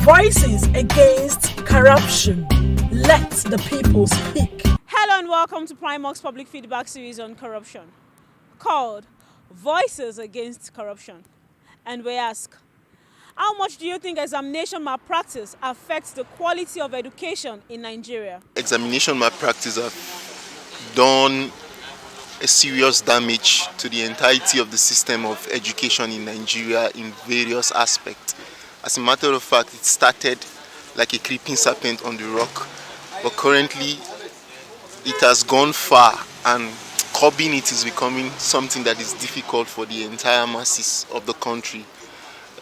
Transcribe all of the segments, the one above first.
Voices against corruption. Let the people speak. Hello and welcome to Primark's public feedback series on corruption, called Voices Against Corruption. And we ask, how much do you think examination malpractice affects the quality of education in Nigeria? Examination malpractice have done a serious damage to the entirety of the system of education in Nigeria in various aspects. As a matter of fact, it started like a creeping serpent on the rock, but currently it has gone far, and curbing it is becoming something that is difficult for the entire masses of the country.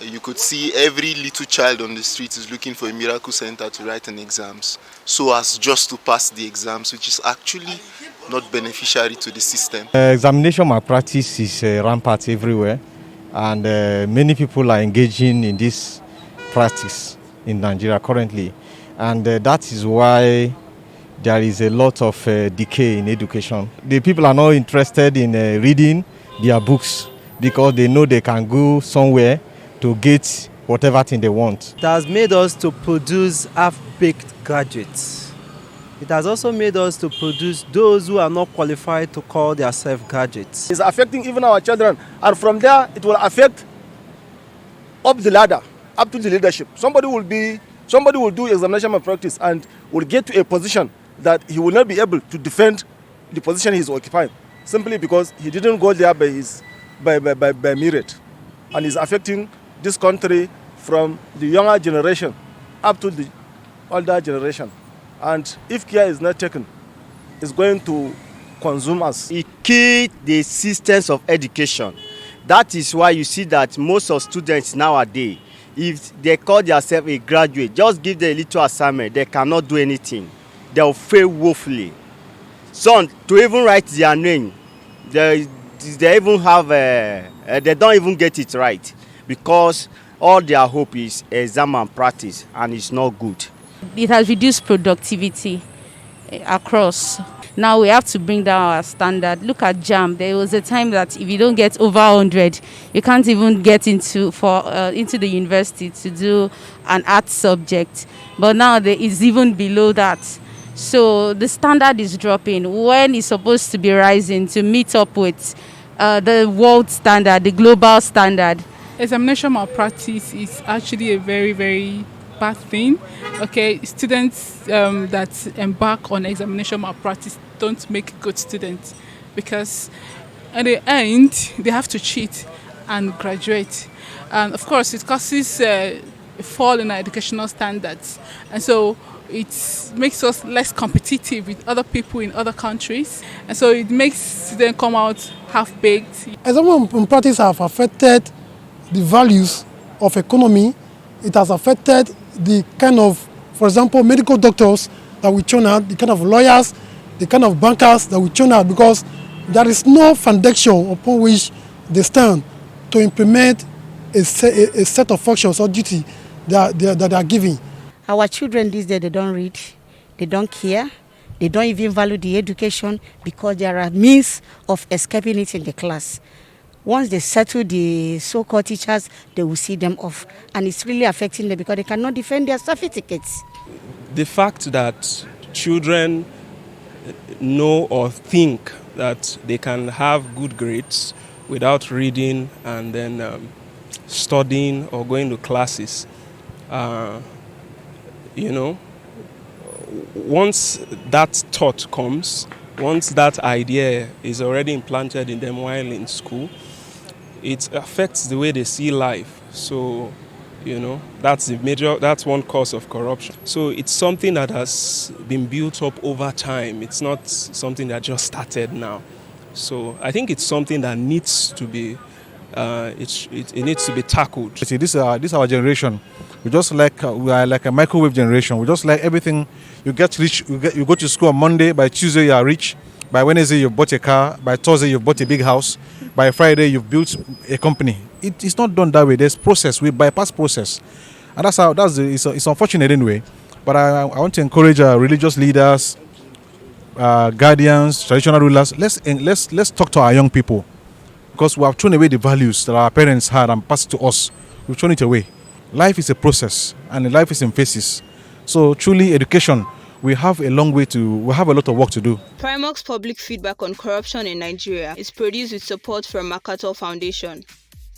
You could see every little child on the street is looking for a miracle center to write an exams, so as just to pass the exams, which is actually not beneficiary to the system. Examination malpractice is rampant everywhere, and many people are engaging in this practice in Nigeria currently, and that is why there is a lot of decay in education. The people are not interested in reading their books because they know they can go somewhere to get whatever thing they want. It has made us to produce half-baked graduates. It has also made us to produce those who are not qualified to call themselves graduates. It's affecting even our children, and from there it will affect up the ladder, up to the leadership. Somebody will do examination malpractice and will get to a position that he will not be able to defend the position he's occupying, simply because he didn't go there by merit, and is affecting this country from the younger generation up to the older generation. And if care is not taken, it's going to consume us. It killed the systems of education. That is why you see that most of students nowadays, if they call themselves a graduate, just give them a little assignment, they cannot do anything. They will fail woefully. Some, to even write their name, they even have they don't even get it right, because all their hope is exam and practice, and it's not good. It has reduced productivity across. Now we have to bring down our standard. Look at JAM. There was a time that if you don't get over 100, you can't even get into the university to do an art subject. But now there is even below that. So the standard is dropping when it's supposed to be rising to meet up with the world standard, the global standard. Examination malpractice is actually a very, very bad thing. Okay, students that embark on examination malpractice don't make good students, because at the end they have to cheat and graduate, and of course it causes a fall in our educational standards, and so it makes us less competitive with other people in other countries, and so it makes them come out half-baked. Exam malpractice have affected the values of economy. It has affected the kind of, for example, medical doctors that we churn out, the kind of lawyers, the kind of bankers that we churn out, because there is no foundation upon which they stand to implement a set of functions or duty that they are giving. Our children these days, they don't read, they don't care, they don't even value the education, because there are means of escaping it in the class. Once they settle the so-called teachers, they will see them off. And it's really affecting them because they cannot defend their certificates. The fact that children know or think that they can have good grades without reading and then studying or going to classes, once that thought comes, once that idea is already implanted in them while in school, it affects the way they see life. So, that's one cause of corruption. So it's something that has been built up over time. It's not something that just started now. So I think it's something that needs to be, it needs to be tackled. See, this is our generation. We are like a microwave generation. We just like everything. You get rich. You go to school on Monday. By Tuesday you are rich. By Wednesday you've bought a car. By Thursday you've bought a big house. By Friday you've built a company. It's not done that way. There's process. We bypass process, and it's unfortunate anyway. But I want to encourage religious leaders, guardians, traditional rulers. Let's talk to our young people, because we have thrown away the values that our parents had and passed to us. We've thrown it away. life is a process and life is in phases. So truly education, we have a lot of work to do. Primark's public feedback on corruption in Nigeria is produced with support from MacArthur Foundation.